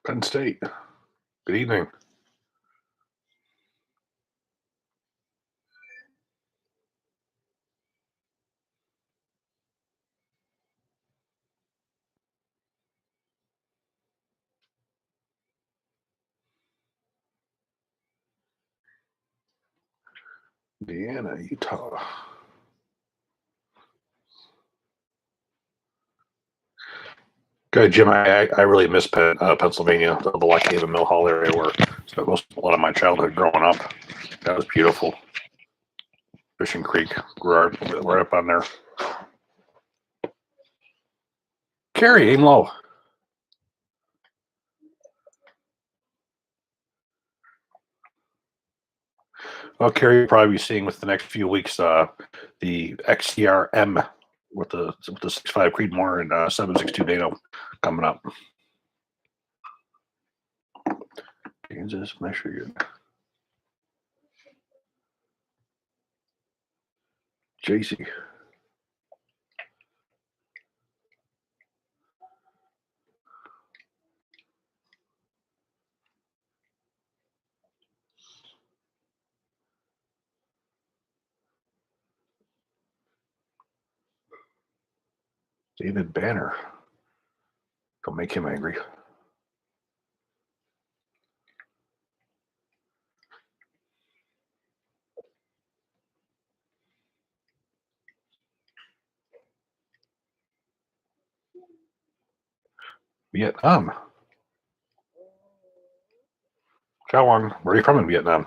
Penn State. Good evening. Indiana, Utah. Good, Jim. I really miss Pennsylvania, the Lock Haven Mill Hall area where I spent a lot of my childhood growing up. That was beautiful. Fishing Creek, right up on there. Carrie, aim low. Well, Carrie, you'll probably be seeing with the next few weeks the XCRM with the 6.5 Creedmoor and 7.62 NATO coming up. Kansas, Michigan. JC. David Banner. Don't make him angry. Vietnam. Chào, where are you from in Vietnam?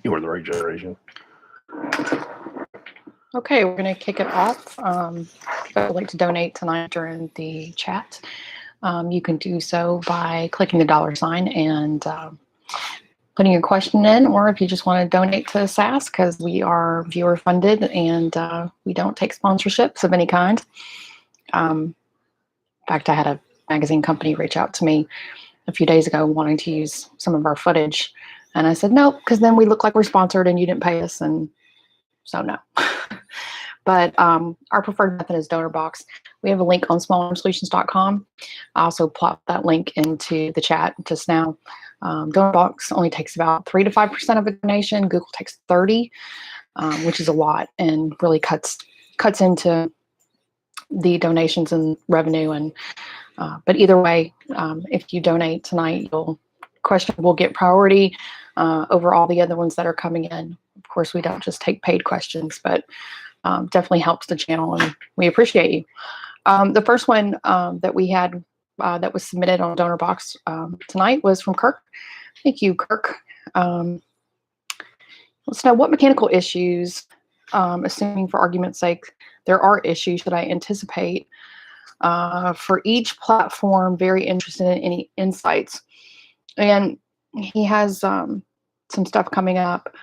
You were the right generation. Okay, we're going to kick it off. If I would like to donate tonight during the chat, you can do so by clicking the $sign and putting your question in, or if you just want to donate to SAS, because we are viewer funded and we don't take sponsorships of any kind. In fact, I had a magazine company reach out to me a few days ago wanting to use some of our footage. And I said, no, because then we look like we're sponsored and you didn't pay us. And so no. But our preferred method is donor box. We have a link on smallarmsolutions.com. I also plopped that link into the chat just now. Donor box only takes about 3 to 5% of a donation. Google takes 30, which is a lot and really cuts into the donations and revenue. And but either way, if you donate tonight, your question will get priority over all the other ones that are coming in. Of course, we don't just take paid questions, but definitely helps the channel, and we appreciate you. The first one that we had that was submitted on donor box tonight was from Kirk. Thank you, Kirk. Let's know what mechanical issues, assuming for argument's sake, there are issues that I anticipate for each platform. Very interested in any insights. And he has some stuff coming up,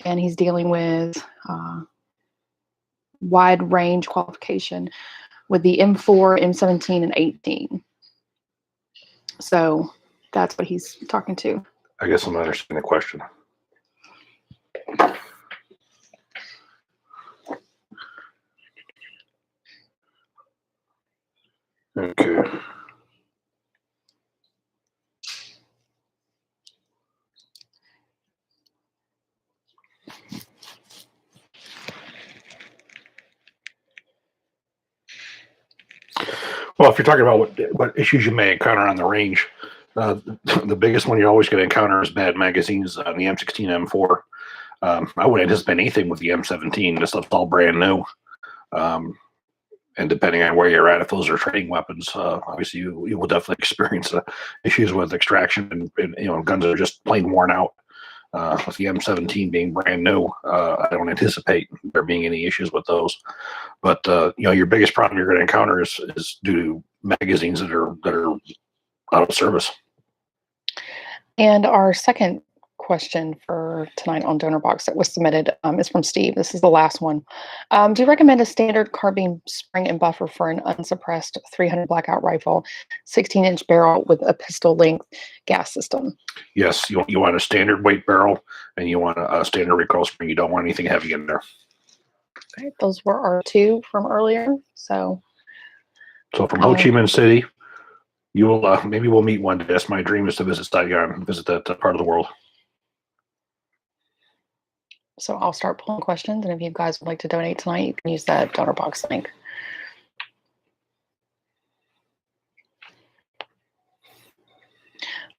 and he's dealing with wide range qualification with the M4, M17, and 18. So that's what he's talking to. I guess I'm not understanding the question. Okay. Well, if you're talking about what issues you may encounter on the range, the biggest one you're always going to encounter is bad magazines on the M16, M4. I wouldn't anticipate anything with the M17. This stuff's all brand new. And depending on where you're at, if those are trading weapons, obviously you will definitely experience issues with extraction, and guns are just plain worn out. With the M17 being brand new, I don't anticipate there being any issues with those. But your biggest problem you're going to encounter is due to magazines that are out of service. And our second question for tonight on Donor Box that was submitted. It's from Steve. This is the last one. Do you recommend a standard carbine spring and buffer for an unsuppressed 300 blackout rifle, 16-inch barrel with a pistol length gas system? Yes, you want a standard weight barrel, and you want a standard recoil spring. You don't want anything heavy in there. Okay, those were our two from earlier. So from Ho Chi Minh City, you will maybe we'll meet one day. That's my dream, is to visit Saigon, visit that part of the world. So I'll start pulling questions, and if you guys would like to donate tonight, you can use that Donor Box link.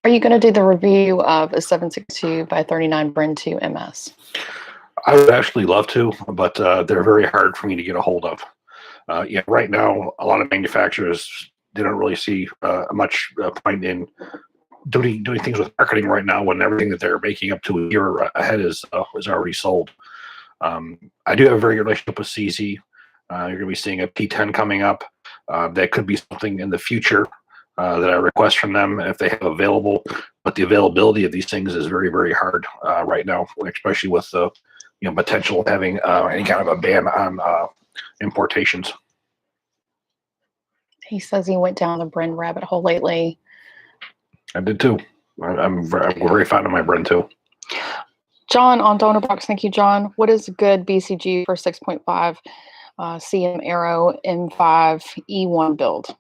Are you going to do the review of a 762 by 39 Bren 2 MS? I would actually love to, but they're very hard for me to get a hold of. Yeah, right now, a lot of manufacturers, they don't really see much point in doing things with marketing right now, when everything that they're making up to a year ahead is already sold. I do have a very good relationship with CZ. You're going to be seeing a P10 coming up. That could be something in the future that I request from them if they have available. But the availability of these things is very, very hard right now, especially with the potential of having any kind of a ban on importations. He says he went down the Bren rabbit hole lately. I did too. I'm very fond of my Bren too. John on Donor Box, thank you, John. What is a good BCG for 6.5 CM Arrow M5 E1 build?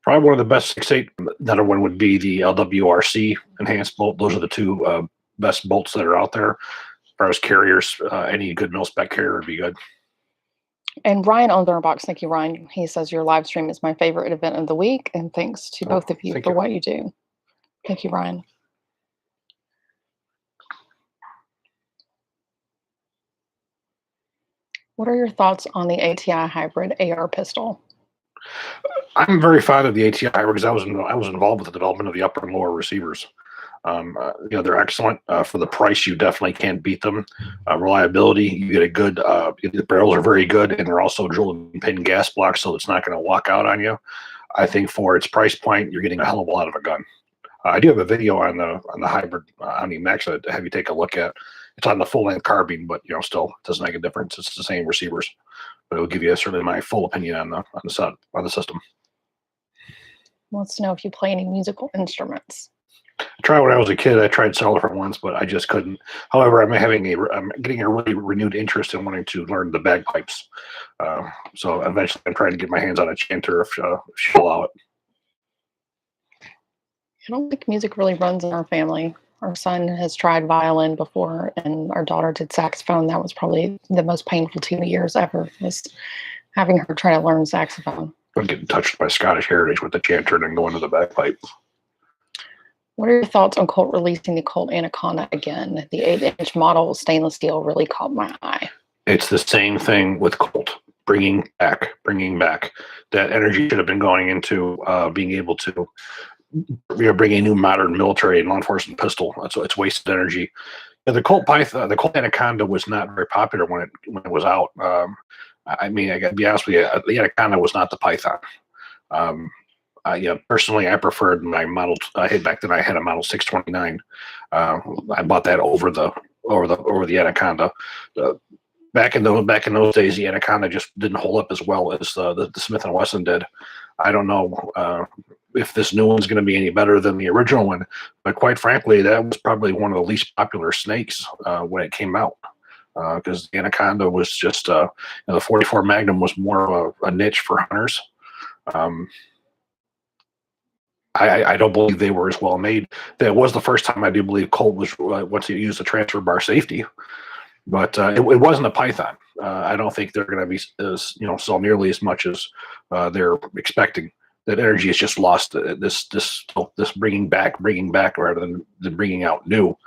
Probably one of the best 6.8. Another one would be the LWRC enhanced bolt. Those are the two best bolts that are out there. As far as carriers, any good mil-spec carrier would be good. And Ryan on Donor Box, thank you, Ryan. He says your live stream is my favorite event of the week, and thanks to both of you for what you do. Thank you, Ryan. What are your thoughts on the ATI hybrid AR pistol? I'm very fond of the ATI hybrid because I was involved with the development of the upper and lower receivers. They're excellent for the price. You definitely can't beat them. Reliability, you get a good. The barrels are very good, and they're also drilled and pin gas blocks, so it's not going to walk out on you. I think for its price point, you're getting a hell of a lot of a gun. I do have a video on the hybrid Omni Max that I have you take a look at. It's on the full length carbine, but still it doesn't make a difference. It's the same receivers, but it will give you certainly my full opinion on the system. Wants to know if you play any musical instruments. I tried when I was a kid. I tried several different ones, but I just couldn't. However, I'm getting a really renewed interest in wanting to learn the bagpipes. So eventually, I'm trying to get my hands on a chanter if she'll allow it. I don't think music really runs in our family. Our son has tried violin before, and our daughter did saxophone. That was probably the most painful 2 years ever, was having her try to learn saxophone. I'm getting touched by Scottish heritage with the chanter and then going to the bagpipe. What are your thoughts on Colt releasing the Colt Anaconda again? The 8-inch model stainless steel really caught my eye. It's the same thing with Colt. Bringing back. That energy should have been going into being able to bring a new modern military and law enforcement pistol. It's wasted energy. The Colt Python, the Colt Anaconda was not very popular when it was out. I got to be honest with you, the Anaconda was not the Python. Personally, I preferred my model. Back then I had a Model 629. I bought that over the Anaconda. Back in those days, the Anaconda just didn't hold up as well as the Smith & Wesson did. I don't know if this new one's going to be any better than the original one, but quite frankly, that was probably one of the least popular snakes when it came out, because the Anaconda was just the 44 Magnum was more of a niche for hunters. I don't believe they were as well made. That was the first time I do believe Colt was once you use the transfer bar safety, but it wasn't a Python. I don't think they're going to be sell nearly as much as they're expecting. That energy is just lost. This bringing back rather than bringing out new.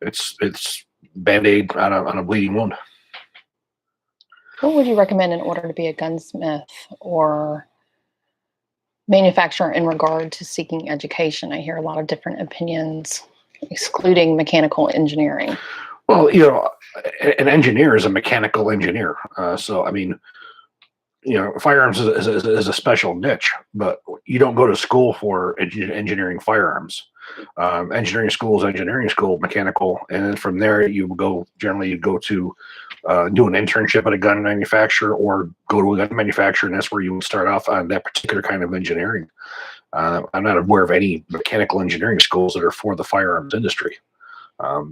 It's Band-Aid on a bleeding wound. What would you recommend in order to be a gunsmith or manufacturer in regard to seeking education? I hear a lot of different opinions, excluding mechanical engineering. Well, an engineer is a mechanical engineer. Firearms is a special niche, but you don't go to school for engineering firearms. Engineering school is engineering school, mechanical, and then from there you go. Generally, you go to do an internship at a gun manufacturer or go to a gun manufacturer, and that's where you would start off on that particular kind of engineering. I'm not aware of any mechanical engineering schools that are for the firearms industry. What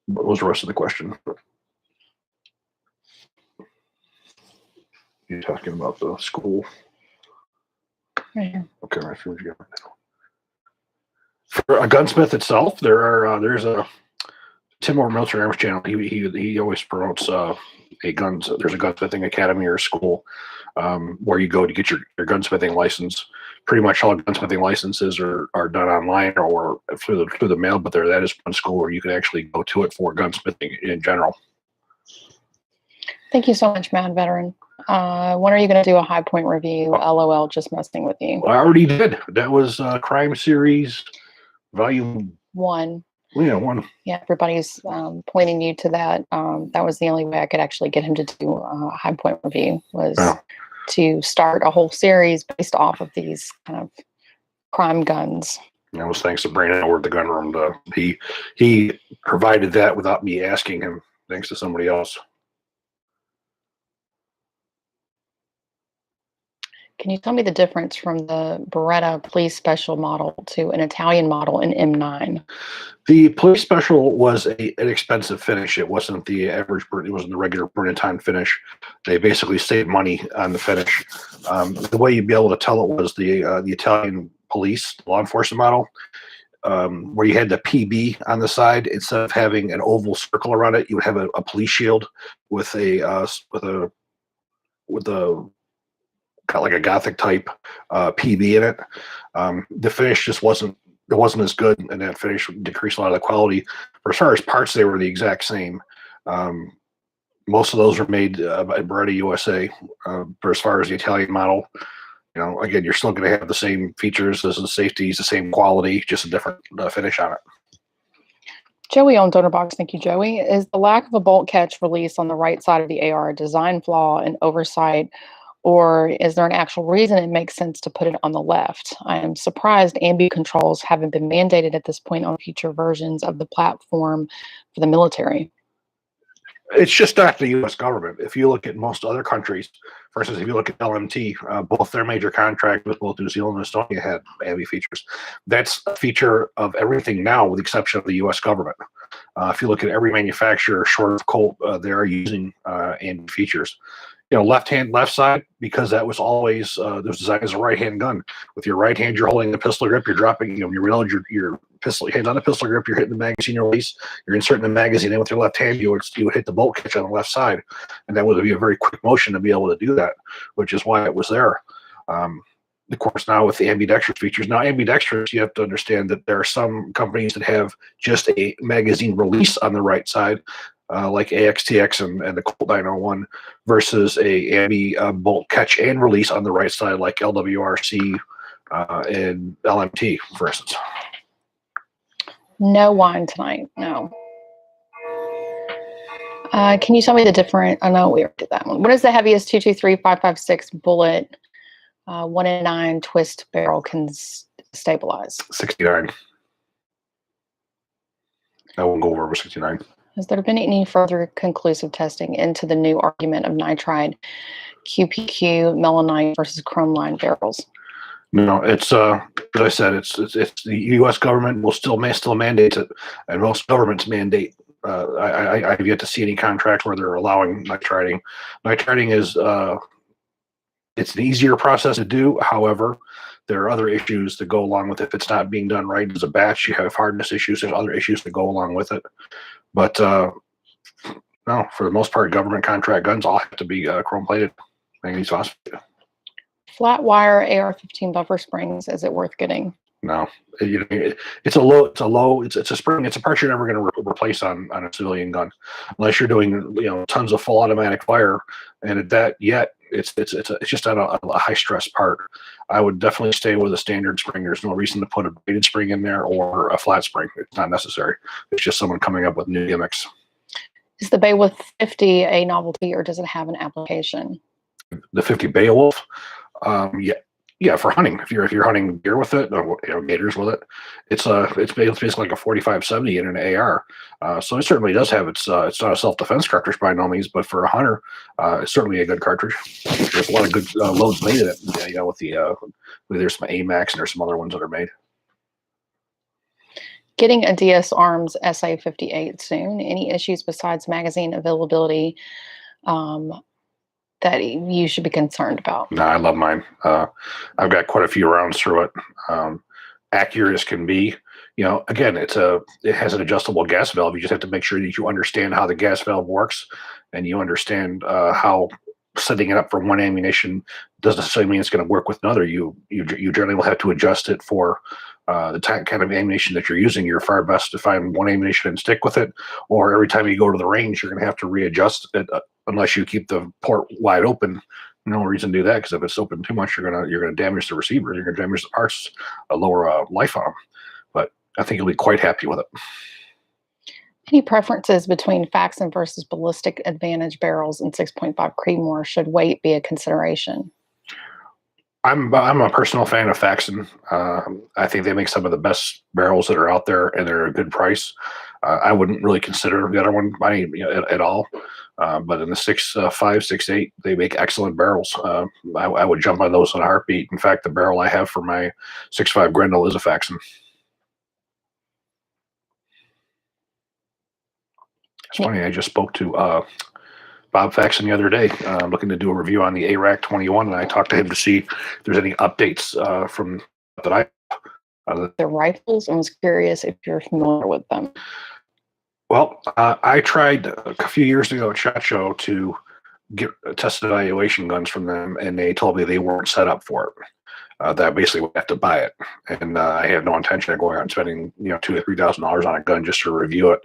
was the rest of the question? You're talking about the school. Right here. Okay, I see what you got right now. For a gunsmith itself, there's a Tim Moore Military Arms channel. He always promotes there's a gunsmithing academy or school where you go to get your gunsmithing license. Pretty much all gunsmithing licenses are done online or through the mail, but that is one school where you can actually go to it for gunsmithing in general. Thank you so much, Mad Veteran. When are you going to do a high point review? LOL, just messing with you. I already did. That was Crime Series Volume 1. Yeah, 1. Yeah, everybody's pointing you to that. That was the only way I could actually get him to do a high point review was to start a whole series based off of these kind of crime guns. That was thanks to Brandon over at the gun room. He provided that without me asking him, thanks to somebody else. Can you tell me the difference from the Beretta Police Special model to an Italian model in M9? The Police Special was an expensive finish. It wasn't the average burn. It wasn't the regular burn-in-time finish. They basically saved money on the finish. The way you'd be able to tell it was the Italian police law enforcement model, where you had the PB on the side instead of having an oval circle around it. You would have a police shield with a got like a Gothic type PB in it. The finish just wasn't as good, and that finish decreased a lot of the quality. For as far as parts, they were the exact same. Most of those were made by Beretta USA. For as far as the Italian model, again, you're still going to have the same features, the safeties, the same quality, just a different finish on it. Joey on DonorBox, thank you, Joey. Is the lack of a bolt catch release on the right side of the AR a design flaw and oversight, or is there an actual reason it makes sense to put it on the left? I am surprised ambi controls haven't been mandated at this point on future versions of the platform for the military. It's just not the U.S. government. If you look at most other countries, for instance, if you look at LMT, both their major contracts with both New Zealand and Estonia had ambi features. That's a feature of everything now, with the exception of the U.S. government. If you look at every manufacturer short of Colt, they are using ambi features. Left side, because that was always was designed as a right-hand gun. With your right hand, you're holding the pistol grip. You're dropping, you reload your pistol. Your hands on the pistol grip. You're hitting the magazine release. You're inserting the magazine in with your left hand. You would hit the bolt catch on the left side, and that would be a very quick motion to be able to do that, which is why it was there. Of course, now with the ambidextrous features, ambidextrous, you have to understand that there are some companies that have just a magazine release on the right side, like AXTX and the Colt 901, versus a ambi bolt catch and release on the right side, like LWRC and LMT, for instance. No wine tonight. No. Can you tell me the different? I know we already did that one. What is the heaviest 223-556 bullet 1 in 9 twist barrel can stabilize? 69. I won't go over 69. Has there been any further conclusive testing into the new argument of nitride QPQ melanite versus chrome line barrels? No, it's as I said, it's the U.S. government will still mandate it, and most governments mandate. I've yet to see any contract where they're allowing nitriding. Nitriding is it's an easier process to do. However, there are other issues that go along with it. If it's not being done right as a batch, you have hardness issues. There's other issues that go along with it. But no, for the most part, government contract guns all have to be chrome plated. Manganese phosphate. Flat wire AR-15 buffer springs. Is it worth getting? No, it's a spring. It's a part you're never going to replace on a civilian gun, unless you're doing tons of full automatic fire. And at that, it's just on a high stress part. I would definitely stay with a standard spring. There's no reason to put a braided spring in there or a flat spring. It's not necessary. It's just someone coming up with new gimmicks. Is the Beowulf 50 a novelty, or does it have an application? The 50 Beowulf, yeah, Yeah, for hunting. If you're hunting deer with it, or gators with it, it's basically like a 45-70 in an AR. So it certainly does have it's not a self defense cartridge by no means, but for a hunter, it's certainly a good cartridge. There's a lot of good loads made in it. With the there's some AMAX and there's some other ones that are made. Getting a DS Arms SA-58 soon. Any issues besides magazine availability um, that you should be concerned about? No, I love mine. I've got quite a few rounds through it. Accurate as can be. Again, it has an adjustable gas valve. You just have to make sure that you understand how the gas valve works, and you understand how setting it up for one ammunition doesn't necessarily mean it's going to work with another. You generally will have to adjust it for the kind of ammunition that you're using. You're far best to find one ammunition and stick with it, or every time you go to the range, you're going to have to readjust it unless you keep the port wide open. No reason to do that, because if it's open too much, you're gonna damage the receiver. You're gonna damage the parts, a lower life on them. But I think you'll be quite happy with it. Any preferences between Faxon versus Ballistic Advantage barrels and 6.5 Creedmoor? Should weight be a consideration? I'm a personal fan of Faxon. I think they make some of the best barrels that are out there, and they're a good price. I wouldn't really consider the other one at all. But in the 6.5, 6.8, they make excellent barrels. I would jump on those in a heartbeat. In fact, the barrel I have for my 6.5 Grendel is a Faxon. It's funny, I just spoke to Bob Faxon the other day, looking to do a review on the ARAC 21, and I talked to him to see if there's any updates from that I. The rifles, I was curious if you're familiar with them. Well, I tried a few years ago at SHOT Show to get test evaluation guns from them, and they told me they weren't set up for it. That I basically would have to buy it, and I have no intention of going out and spending $2,000 to $3,000 on a gun just to review it.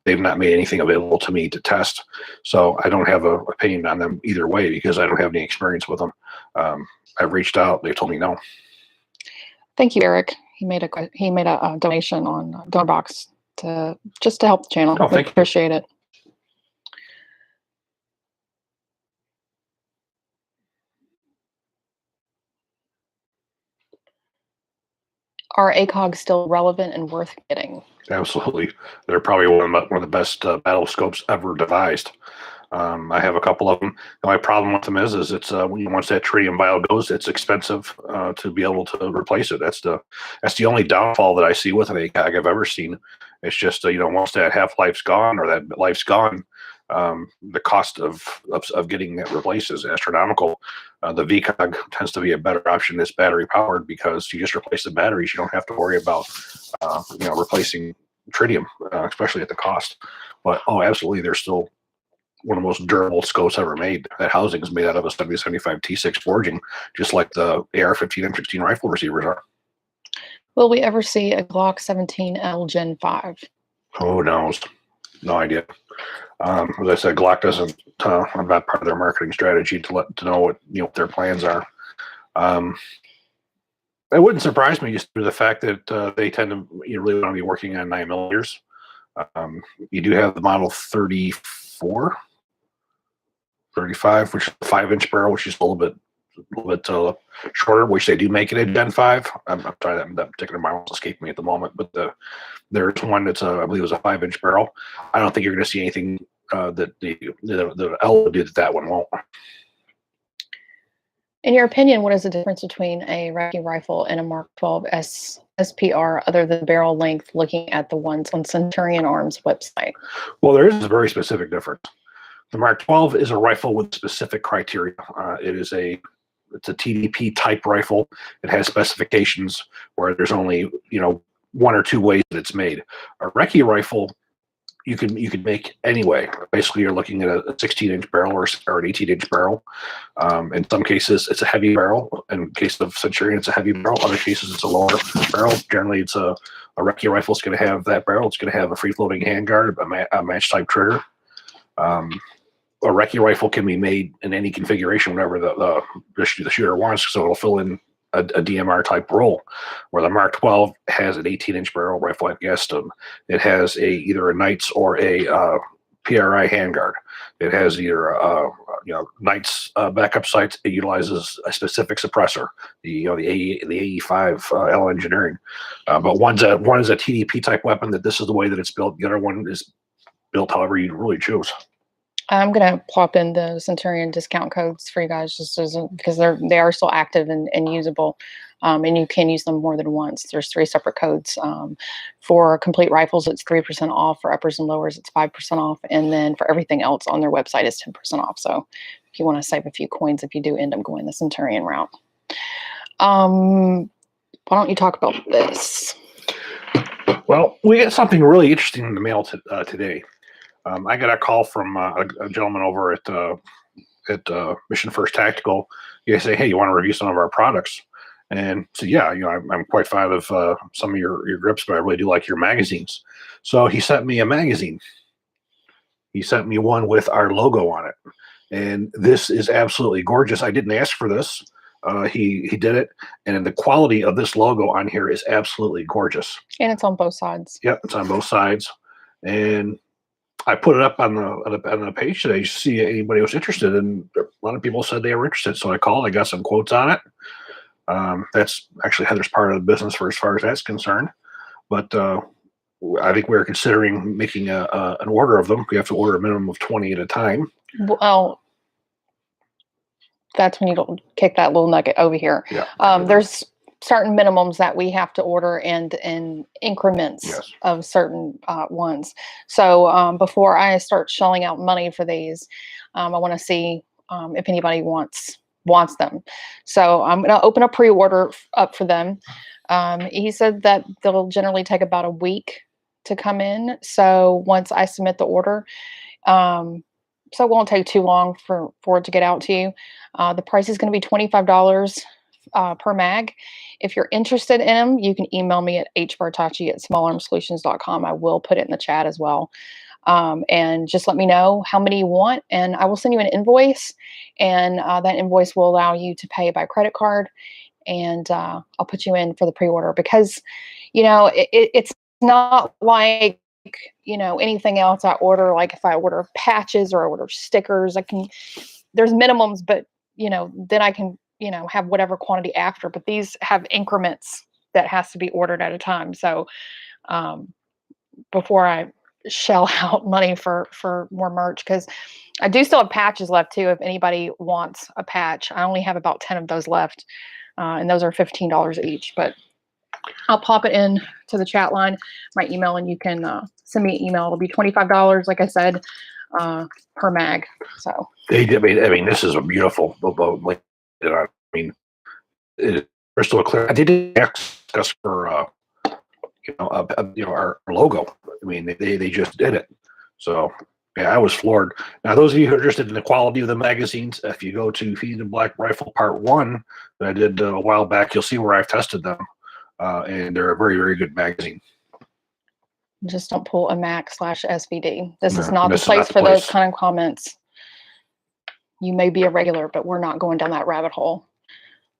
They've not made anything available to me to test, so I don't have an opinion on them either way because I don't have any experience with them. I've reached out; they told me no. Thank you, Eric. He made a donation on DonorBox to help the channel. Oh, thank you. Appreciate it. Are ACOGs still relevant and worth getting? Absolutely. They're probably one of the best battle scopes ever devised. I have a couple of them. The only problem with them is it's once that tritium vial goes, it's expensive to be able to replace it. That's the only downfall that I see with an ACOG I've ever seen. It's just once that half-life's gone or that life's gone, the cost of getting it replaced is astronomical. The VCOG tends to be a better option that's battery powered because you just replace the batteries. You don't have to worry about replacing tritium, especially at the cost. But absolutely, they're still one of the most durable scopes ever made. That housing is made out of a 7075 T6 forging, just like the AR-15 and 16 rifle receivers are. Will we ever see a Glock 17L Gen 5? Who knows? No idea. As I said, Glock doesn't. I'm not part of their marketing strategy to know what their plans are. It wouldn't surprise me just through the fact that they tend to really want to be working on 9mm. You do have the model 34, 35, which is a 5-inch barrel, which is a little bit shorter, which they do make it in Gen 5. I'm trying that particular model is escaping me at the moment, but there's one that's I believe it was a 5-inch barrel. I don't think you're going to see anything that the L will do that one won't. In your opinion, what is the difference between a recce rifle and a Mark 12 SPR other than barrel length, looking at the ones on Centurion Arms website? Well, there is a very specific difference. The Mark 12 is a rifle with specific criteria. It's a TDP type rifle. It has specifications where there's only one or two ways that it's made. A recce rifle you can make anyway. Basically, you're looking at a 16-inch barrel or an 18-inch barrel. In some cases, it's a heavy barrel. In case of Centurion, it's a heavy barrel. Other cases, it's a lower barrel. Generally, it's a recce rifle is going to have that barrel. It's going to have a free-floating handguard, a match-type trigger. A recce rifle can be made in any configuration whenever the shooter wants, so it'll fill in a DMR type role. Where the Mark 12 has an 18-inch barrel rifle like Gaston, it has either a Knights or a PRI handguard. It has either Knight's backup sights. It utilizes a specific suppressor, the AE5 L Engineering. But one is a TDP type weapon. That this is the way that it's built. The other one is built however you really choose. I'm gonna plop in the Centurion discount codes for you guys, just because they are still active and usable, and you can use them more than once. There's 3 separate codes. For complete rifles, it's 3% off. For uppers and lowers, it's 5% off, and then for everything else on their website, it's 10% off. So if you want to save a few coins, if you do end up going the Centurion route, why don't you talk about this? Well, we got something really interesting in the mail today. I got a call from a gentleman over at Mission First Tactical. You say, "Hey, you want to review some of our products?" And so, yeah, I'm quite fond of some of your grips, but I really do like your magazines. So he sent me a magazine. He sent me one with our logo on it, and this is absolutely gorgeous. I didn't ask for this. He did it, and the quality of this logo on here is absolutely gorgeous. And it's on both sides. Yep, it's on both sides, and I put it up on the page today to see anybody was interested, and a lot of people said they were interested. So I called. I got some quotes on it. That's actually Heather's part of the business for as far as that's concerned. But I think we're considering making an order of them. We have to order a minimum of 20 at a time. Well, that's when you don't kick that little nugget over here. Yeah. There's certain minimums that we have to order and increments Yes. of certain ones. So before I start shelling out money for these, I want to see if anybody wants them. So I'm going to open a pre-order up for them. He said that they'll generally take about a week to come in. So once I submit the order, so it won't take too long for it to get out to you. The price is going to be $25 per mag. If you're interested in them, you can email me at hbartachi@smallarmsolutions.com. I will put it in the chat as well. And just let me know how many you want, and I will send you an invoice, and that invoice will allow you to pay by credit card, and I'll put you in for the pre-order, because it's not like anything else I order. Like if I order patches or I order stickers, there's minimums, but then I can have whatever quantity after. But these have increments that has to be ordered at a time. So before I shell out money for more merch, because I do still have patches left too. If anybody wants a patch, I only have about 10 of those left, and those are $15 each. But I'll pop it in to the chat line, my email, and you can send me an email. It'll be $25, like I said, per mag. So I mean, this is a beautiful boat. I mean, it's crystal clear. They didn't ask us for our logo. I mean, they just did it. So yeah, I was floored. Now, those of you who are interested in the quality of the magazines, if you go to Feed the Black Rifle Part 1 that I did a while back, you'll see where I've tested them. And they're a very, very good magazine. Just don't pull a Mac/SVD. This is not the place for those kind of comments. You may be a regular, but we're not going down that rabbit hole.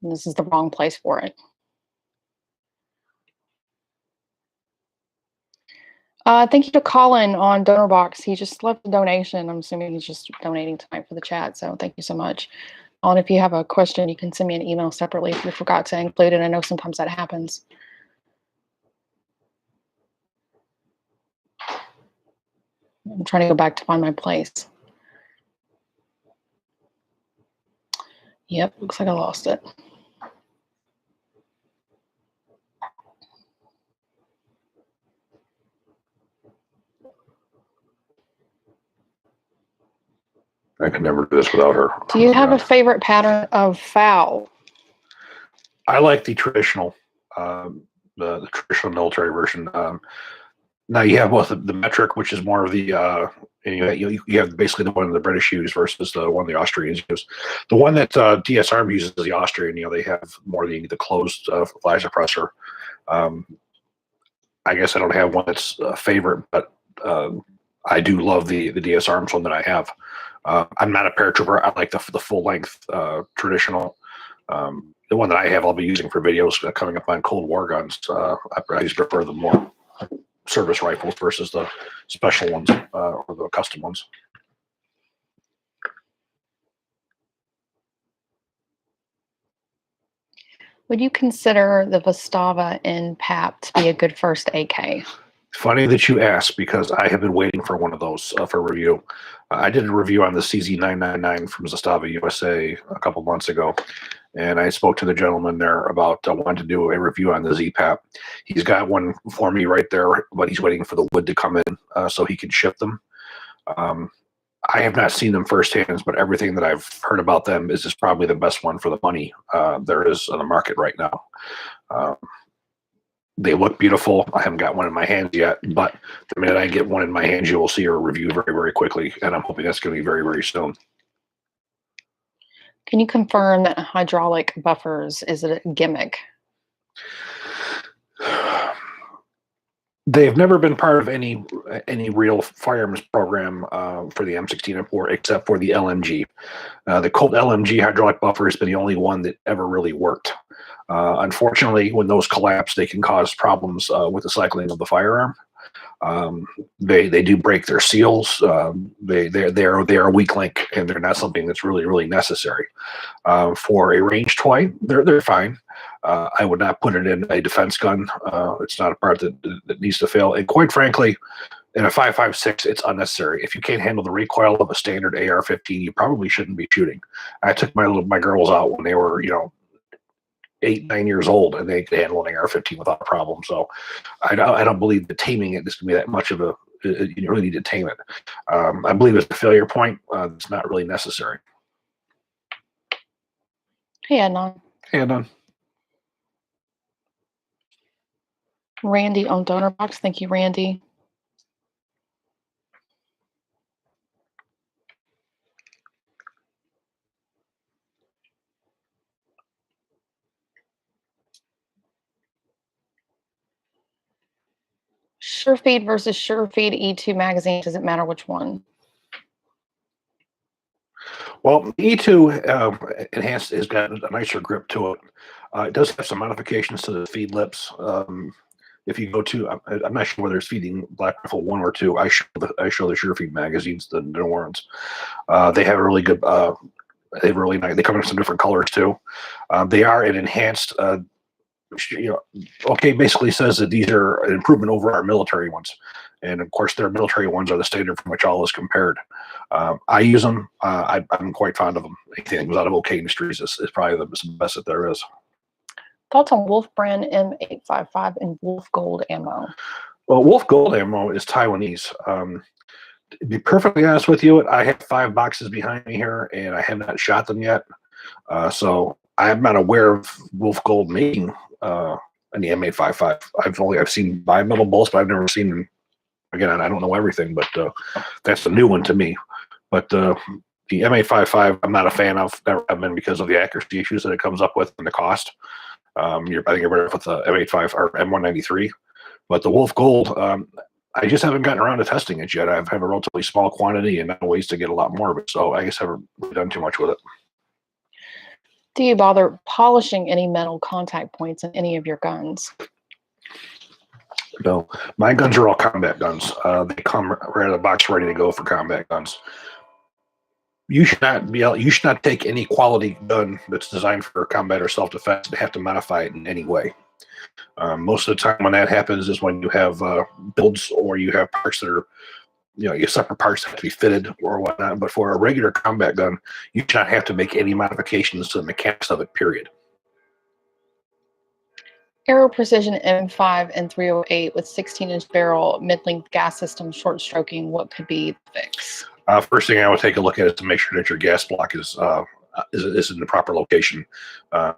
And this is the wrong place for it. Thank you to Colin on DonorBox. He just left a donation. I'm assuming he's just donating tonight for the chat. So thank you so much. Colin, if you have a question, you can send me an email separately if you forgot to include it. I know sometimes that happens. I'm trying to go back to find my place. Yep, looks like I lost it. I could never do this without her. Do you have a favorite pattern of FOW? I like the traditional, the traditional military version. Now you have both the metric, which is more of the you have basically the one the British use versus the one the Austrians use. The one that DSARM uses is the Austrian. They have more the closed fly suppressor. I guess I don't have one that's a favorite, but I do love the DSARMs one that I have. I'm not a paratrooper. I like the full length traditional. The one that I have, I'll be using for videos coming up on Cold War guns. I just prefer them more. service rifles versus the special ones or the custom ones. Would you consider the Vistava in PAP to be a good first AK? Funny that you asked, because I have been waiting for one of those for review. I did a review on the CZ999 from Zastava USA a couple months ago, and I spoke to the gentleman there about wanting to do a review on the ZPAP. He's got one for me right there, but he's waiting for the wood to come in so he can ship them. I have not seen them firsthand, but everything that I've heard about them is just probably the best one for the money there is on the market right now. They look beautiful. I haven't got one in my hands yet, but the minute I get one in my hands, you will see a review very, very quickly, and I'm hoping that's going to be very, very soon. Can you confirm that hydraulic buffers, is it a gimmick? They've never been part of any real firearms program for the M16 M4 except for the LMG. The Colt LMG hydraulic buffer has been the only one that ever really worked. Unfortunately, when those collapse, they can cause problems with the cycling of the firearm. They do break their seals. They're a weak link, and they're not something that's really necessary. For a range toy, they're fine. I would not put it in a defense gun. It's not a part that needs to fail. And quite frankly, in a 5.56, it's unnecessary. If you can't handle the recoil of a standard AR-15, you probably shouldn't be shooting. I took my girls out when they were 8, 9 years old, and they could handle an AR-15 without a problem. So I don't believe that taming it is going to be that much of you really need to tame it. I believe it's a failure point. It's not really necessary. Hey, Adnan. Hey, Adnan. Randy on Donor Box. Thank you, Randy. SureFeed versus SureFeed E2 magazine. Does it matter which one? Well, E2 enhanced has got a nicer grip to it. It does have some modifications to the feed lips. If you go to, I'm not sure whether it's feeding Black Rifle 1 or 2. I show the SureFeed magazines, the newer ones. They have a really good. They really nice. They come in some different colors too. They are an enhanced. OK basically says that these are an improvement over our military ones, and of course their military ones are the standard from which all is compared. I use them. I'm quite fond of them. Anything that comes out of OK Industries is probably the best that there is. Thoughts on Wolf brand M855 and Wolf Gold ammo? Well, Wolf Gold ammo is Taiwanese. To be perfectly honest with you, I have 5 boxes behind me here, and I have not shot them yet. So I'm not aware of Wolf Gold making any M855. I've seen bimetal bolts, but I've never seen them. Again, I don't know everything, but that's a new one to me. But the M855, I'm not a fan of. Never have been, because of the accuracy issues that it comes up with and the cost. I think you're better with the M85 or M193. But the Wolf Gold, I just haven't gotten around to testing it yet. I have a relatively small quantity and ways to get a lot more of it. So I guess I haven't done too much with it. Do you bother polishing any metal contact points in any of your guns? No, my guns are all combat guns. They come right out of the box ready to go for combat guns. You should not take any quality gun that's designed for combat or self-defense and have to modify it in any way. Most of the time when that happens is when you have builds, or you have parts that are, your separate parts have to be fitted or whatnot. But for a regular combat gun, you should not have to make any modifications to the mechanics of it, period. Aero Precision M5 and 308 with 16-inch barrel, mid-length gas system, short stroking. What could be the fix? First thing I would take a look at is to make sure that your gas block is in the proper location.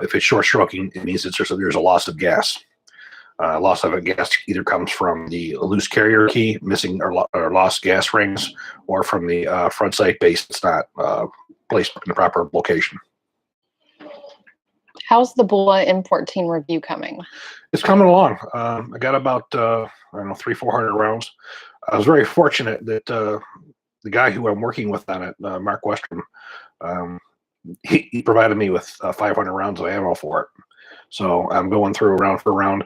If it's short stroking, it means there's a loss of gas. Loss of gas either comes from the loose carrier key, missing or lost gas rings, or from the front sight base that's not placed in the proper location. How's the Bula M14 review coming? It's coming along. I got about 300-400 rounds. I was very fortunate that the guy who I'm working with on it, Mark Western, he provided me with 500 rounds of ammo for it. So I'm going through round for round.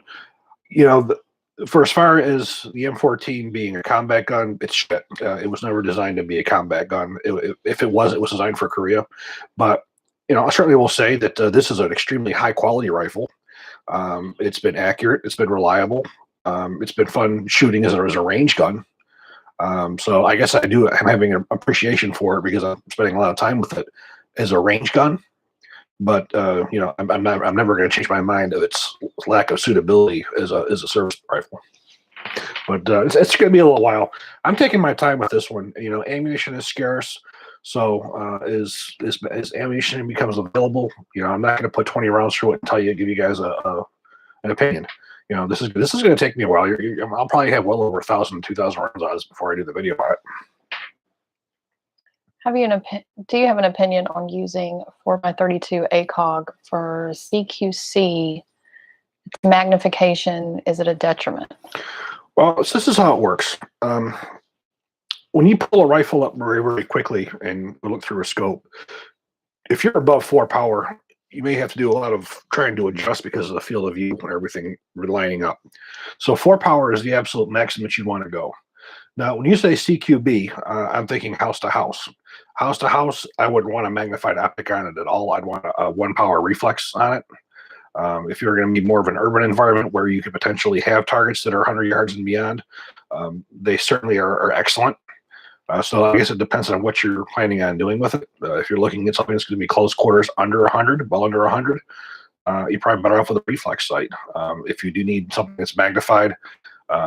for as far as the M14 being a combat gun, it's shit. It was never designed to be a combat gun. If it was designed for Korea. But I certainly will say that this is an extremely high quality rifle. It's been accurate. It's been reliable. It's been fun shooting as a range gun. So I guess I'm having an appreciation for it because I'm spending a lot of time with it as a range gun. But I'm never going to change my mind of its lack of suitability as a service rifle. But it's going to be a little while. I'm taking my time with this one. Ammunition is scarce, so as ammunition becomes available, I'm not going to put 20 rounds through it and give you guys an opinion. This is going to take me a while. I'll probably have well over 1,000, 2,000 rounds on this before I do the video on it. Do you have an opinion on using 4x32 ACOG for CQC magnification? Is it a detriment? Well, this is how it works. When you pull a rifle up very, very quickly and look through a scope, if you're above 4 power, you may have to do a lot of trying to adjust because of the field of view and everything lining up. So 4 power is the absolute maximum that you want to go. Now, when you say CQB, I'm thinking house to house. House to house, I wouldn't want a magnified optic on it at all. I'd want a 1 power reflex on it. If you're going to be more of an urban environment where you could potentially have targets that are 100 yards and beyond, they certainly are excellent. So I guess it depends on what you're planning on doing with it. If you're looking at something that's going to be close quarters under 100, well under 100, you're probably better off with a reflex sight. If you do need something that's magnified,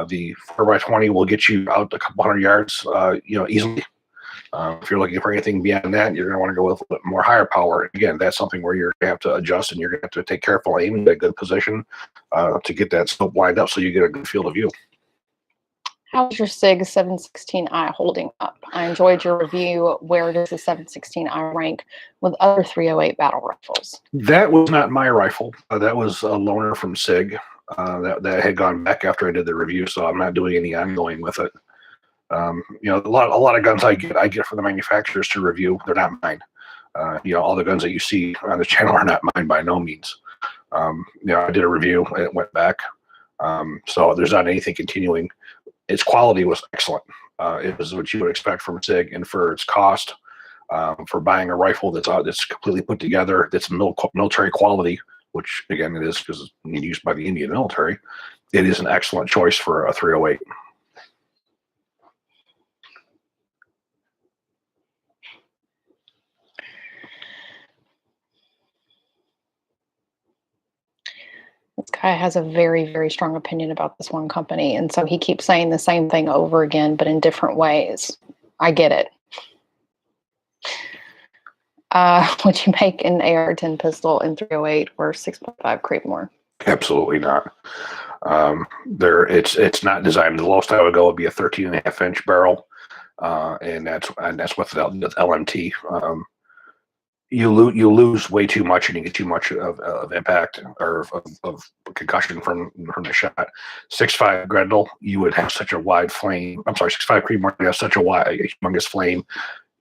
the 4x20 will get you out a couple hundred yards, easily. If you're looking for anything beyond that, you're going to want to go with a bit more higher power. Again, that's something where you're going to have to adjust and you're going to have to take careful aim and get a good position to get that scope lined up so you get a good field of view. How's your SIG 716i holding up? I enjoyed your review. Where does the 716i rank with other 308 battle rifles? That was not my rifle. That was a loaner from SIG that had gone back after I did the review, so I'm not doing any ongoing with it. A lot of guns I get from the manufacturers to review. They're not mine. All the guns that you see on the channel are not mine by no means. I did a review and it went back. So there's not anything continuing. Its quality was excellent. It was what you would expect from SIG, and for its cost, for buying a rifle that's completely put together, that's military quality, which again it is because it's used by the Indian military. It is an excellent choice for a 308. This guy has a very, very strong opinion about this one company. And so he keeps saying the same thing over again, but in different ways. I get it. Would you make an AR-10 pistol in 308 or 6.5 Creedmoor? Absolutely not. It's not designed. The lowest I would go would be a 13.5-inch barrel, and that's with LMT. You lose way too much, and you get too much of impact or of concussion from the shot. 6.5 Grendel, you would have such a wide flame. I'm sorry, 6.5 Creedmoor, you have such a humongous flame.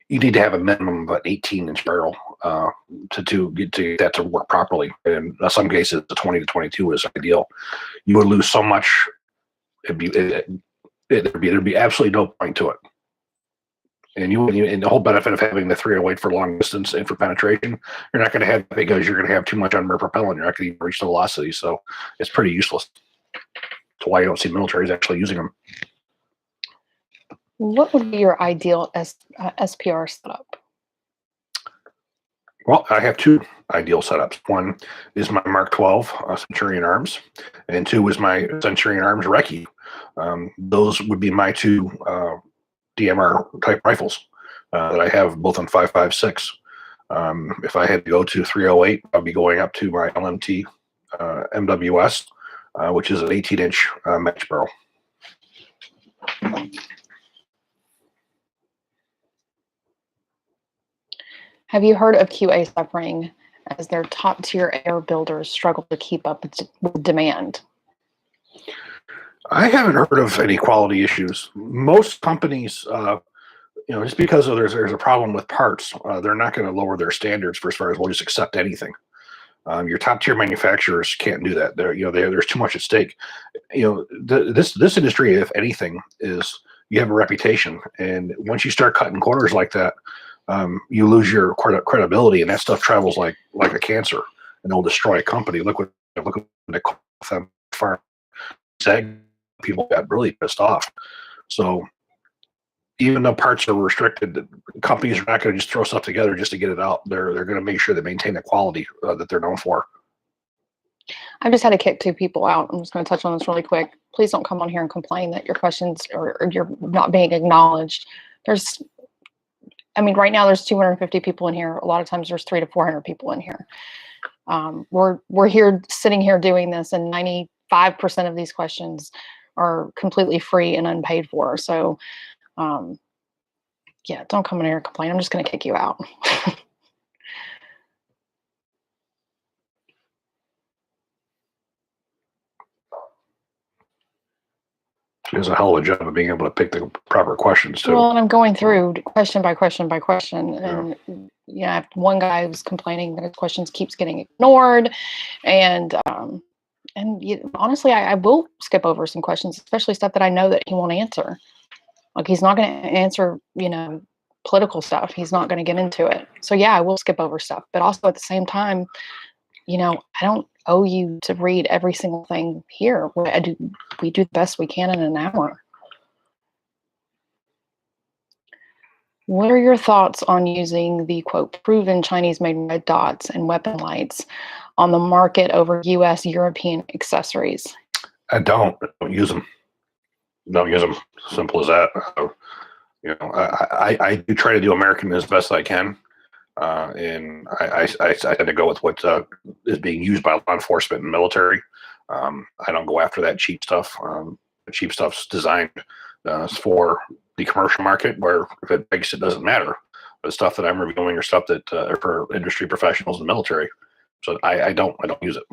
You need to have a minimum of an 18-inch barrel to get that to work properly. And in some cases, the 20 to 22 is ideal. You would lose so much. There'd be absolutely no point to it. And the whole benefit of having the 308 for long distance and for penetration, you're not going to have that because you're going to have too much unmanned propellant. You're not going to reach the velocity, so it's pretty useless. That's why you don't see militaries actually using them. What would be your ideal SPR setup? Well, I have two ideal setups. One is my Mark 12 Centurion Arms, and two is my Centurion Arms Recce. Those would be my two DMR type rifles that I have both on 5.56. If I had to go to 308, I'd be going up to my LMT MWS, which is an 18-inch match barrel. Have you heard of QA suffering as their top tier AR builders struggle to keep up with demand? I haven't heard of any quality issues. Most companies, just because there's a problem with parts, they're not going to lower their standards for as far as we'll just accept anything. Your top tier manufacturers can't do that. There's too much at stake. This industry, if anything, is you have a reputation, and once you start cutting corners like that, you lose your credibility, and that stuff travels like a cancer, and it'll destroy a company. Look what they call them. People got really pissed off. So even though parts are restricted, companies are not going to just throw stuff together just to get it out. They're going to make sure they maintain the quality that they're known for. I've just had to kick 2 people out. I'm just going to touch on this really quick. Please don't come on here and complain that your questions or you're not being acknowledged. Right now there's 250 people in here. A lot of times there's 300 to 400 people in here. We're here sitting here doing this, and 95% of these questions are completely free and unpaid for. So, yeah, don't come in here and complain. I'm just going to kick you out. She does a hell of a job of being able to pick the proper questions too. Well, and I'm going through question by question by question, and I have one guy who's complaining that his questions keeps getting ignored, and honestly, I will skip over some questions, especially stuff that I know that he won't answer. Like, he's not going to answer, political stuff. He's not going to get into it. So yeah, I will skip over stuff, but also at the same time, I don't owe you to read every single thing here. We do the best we can in an hour. What are your thoughts on using the, quote, proven Chinese-made red dots and weapon lights on the market over U.S. European accessories? I don't use them. Don't use them. Simple as that. I do try to do American as best I can. And I tend to go with what is being used by law enforcement and military. I don't go after that cheap stuff. The cheap stuff's designed for the commercial market, where if it breaks, it doesn't matter. The stuff that I'm reviewing are stuff that are for industry professionals and military. So I don't use it.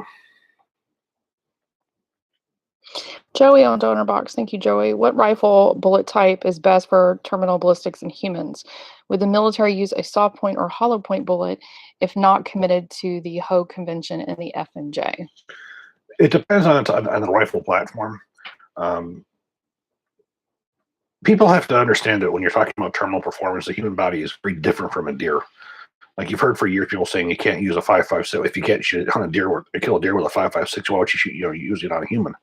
Joey on Donor Box. Thank you, Joey. What rifle bullet type is best for terminal ballistics in humans? Would the military use a soft point or hollow point bullet if not committed to the Hogue Convention and the FNJ? It depends on the rifle platform. People have to understand that when you're talking about terminal performance, the human body is very different from a deer. Like, you've heard for years people saying you can't use a 5.56. If you can't hunt a deer or kill a deer with a 5.56, why would you shoot? Use it on a human.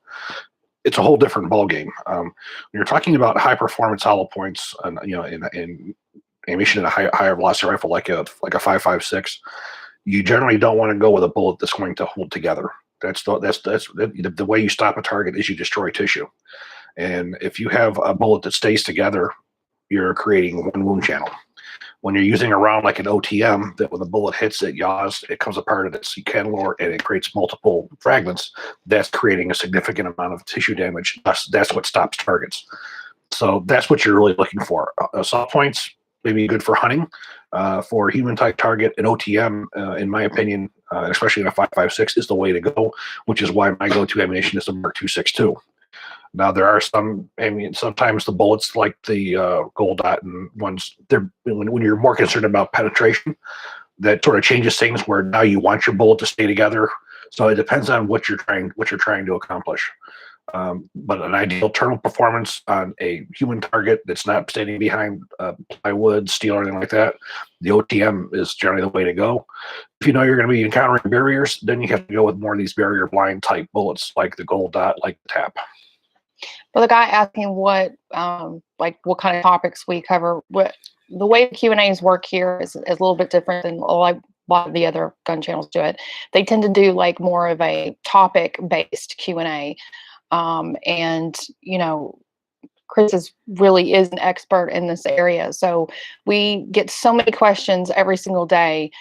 It's a whole different ballgame. When you're talking about high performance hollow points, and in ammunition in a higher velocity rifle like a 5.56, you generally don't want to go with a bullet that's going to hold together. That's the way you stop a target is you destroy tissue. And if you have a bullet that stays together, you're creating one wound channel. When you're using a round like an OTM, that when the bullet hits, it yaws, it comes apart at its cantilever, and it creates multiple fragments. That's creating a significant amount of tissue damage. That's what stops targets. So that's what you're really looking for. Soft points may be good for hunting. For a human type target, an OTM, in my opinion, especially in a 5.56, is the way to go, which is why my go-to ammunition is the Mark 262. Now, there are sometimes the bullets like the gold dot and ones, when you're more concerned about penetration, that sort of changes things, where now you want your bullet to stay together. So it depends on what you're trying to accomplish. But an ideal terminal performance on a human target that's not standing behind plywood, steel, or anything like that, the OTM is generally the way to go. If you know you're going to be encountering barriers, then you have to go with more of these barrier blind type bullets, like the gold dot, like the TAP. For the guy asking what kind of topics we cover, the way Q&As work here is a little bit different than a lot of the other gun channels do it. They tend to do like more of a topic-based Q&A. And Chris really is an expert in this area. So we get so many questions every single day.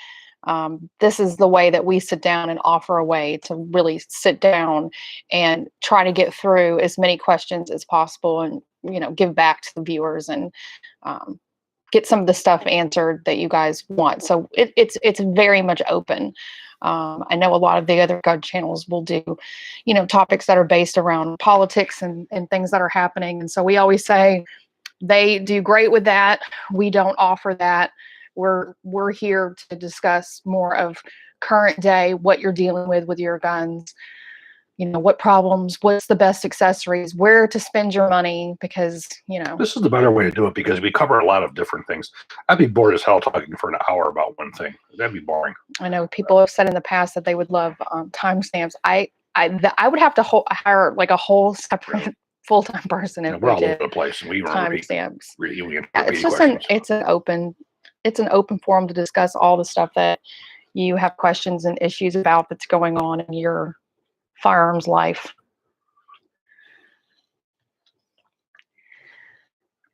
This is the way that we sit down and offer a way to really sit down and try to get through as many questions as possible, and give back to the viewers and get some of the stuff answered that you guys want. So it's very much open. I know a lot of the other gun channels will do, topics that are based around politics and things that are happening. And so we always say they do great with that. We don't offer that. We're here to discuss more of current day, what you're dealing with your guns, what problems, what's the best accessories, where to spend your money, because, This is the better way to do it because we cover a lot of different things. I'd be bored as hell talking for an hour about one thing. That'd be boring. I know people have said in the past that they would love timestamps. I would have to hire like a whole separate full-time person if We're we all over did the place, and we even timestamps. It's just questions. it's an open forum to discuss all the stuff that you have questions and issues about that's going on in your firearms life.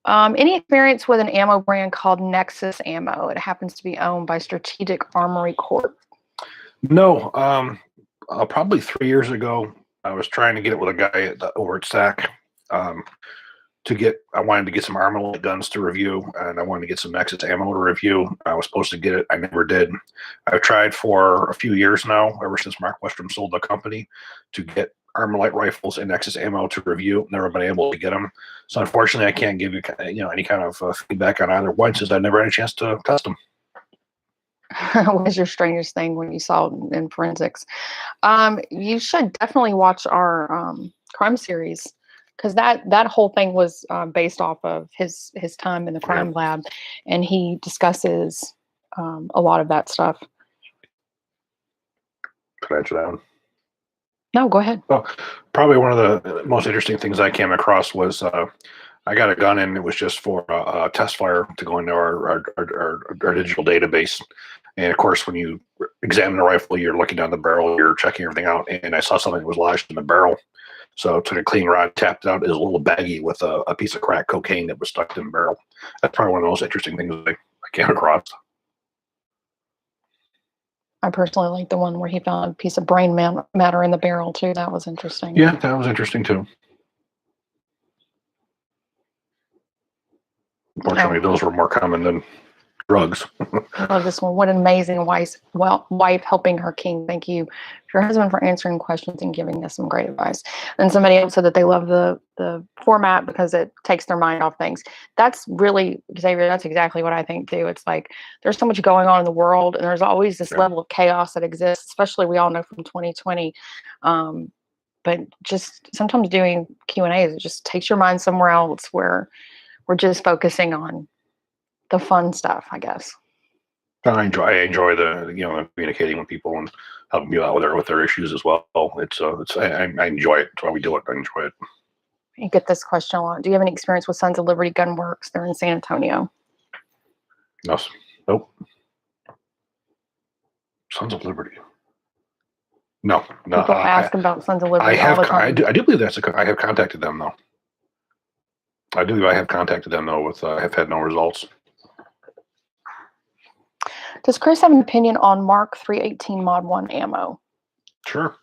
Any experience with an ammo brand called Nexus Ammo? It happens to be owned by Strategic Armory Corp. No, probably 3 years ago, I was trying to get it with a guy over at SAC. I wanted to get some Armalite guns to review, and I wanted to get some Nexus ammo to review. I was supposed to get it. I never did. I've tried for a few years now, ever since Mark Westrom sold the company, to get Armalite rifles and Nexus ammo to review. Never been able to get them. So unfortunately, I can't give you any kind of feedback on either one since I never had a chance to test them. What was your strangest thing when you saw it in forensics? You should definitely watch our crime series, because that whole thing was based off of his time in the crime lab, and he discusses a lot of that stuff. Can I answer that one? No, go ahead. Well, probably one of the most interesting things I came across was I got a gun, and it was just for a test fire to go into our digital database. And of course, when you examine the rifle, you're looking down the barrel, you're checking everything out. And I saw something that was lodged in the barrel. So I took a clean rod, tapped it out. It was a little baggie with a piece of crack cocaine that was stuck in the barrel. That's probably one of the most interesting things I came across. I personally like the one where he found a piece of brain matter in the barrel too. That was interesting. Yeah, that was interesting too. Unfortunately, those were more common than drugs. I love this one. What an amazing wife helping her king. Thank you, your husband, for answering questions and giving us some great advice. And somebody else said that they love the format because it takes their mind off things. That's really, Xavier, that's exactly what I think too. It's like there's so much going on in the world, and there's always this level of chaos that exists, especially we all know from 2020. But just sometimes doing Q&As, it just takes your mind somewhere else where we're just focusing on the fun stuff, I guess. I enjoy the communicating with people and helping people out with their issues as well. I enjoy it. That's why we do it. I enjoy it. You get this question a lot. Do you have any experience with Sons of Liberty Gun Works? They're in San Antonio. No, nope. Sons of Liberty. No. People ask about Sons of Liberty all the time. I do believe I have contacted them though. I have contacted them though. I have had no results. Does Chris have an opinion on Mark 318 Mod 1 ammo? Sure.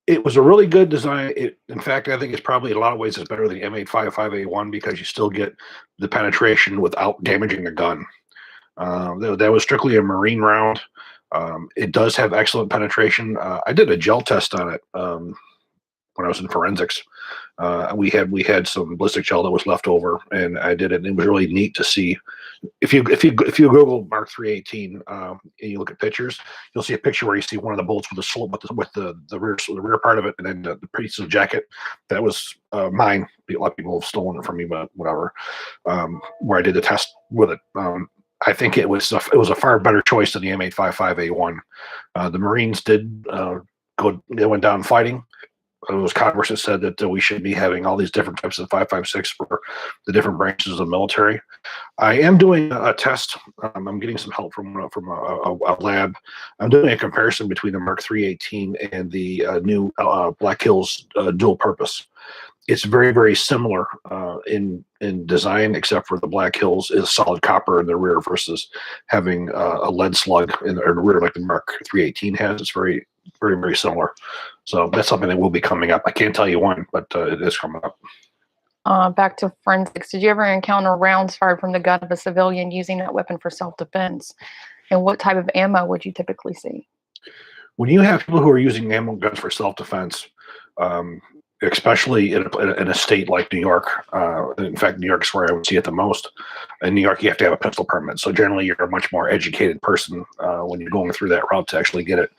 It was a really good design. In fact, I think it's probably in a lot of ways it's better than the M855A1 because you still get the penetration without damaging the gun. That was strictly a Marine round. It does have excellent penetration. I did a gel test on it when I was in forensics. We had some ballistic gel that was left over, and I did it. And it was really neat to see. If you Google Mark 318 and you look at pictures, you'll see a picture where you see one of the bullets with the rear part of it, and then the piece of jacket. That was mine. A lot of people have stolen it from me, but whatever. Where I did the test with it. I think it was a far better choice than the M855A1. The Marines did they went down fighting. It was Congress that said that we should be having all these different types of 5.56 for the different branches of the military. I am doing a test. I'm getting some help from a lab. I'm doing a comparison between the Mark 318 and the new Black Hills dual purpose. It's very, very similar in design, except for the Black Hills is solid copper in the rear versus having a lead slug in the rear like the Mark 318 has. It's very, very, very similar. So that's something that will be coming up. I can't tell you when, but it is coming up. Back to forensics. Did you ever encounter rounds fired from the gun of a civilian using that weapon for self-defense? And what type of ammo would you typically see? When you have people who are using ammo guns for self-defense, especially in a state like New York. In fact, New York is where I would see it the most. In New York, you have to have a pistol permit. So generally, you're a much more educated person when you're going through that route to actually get it.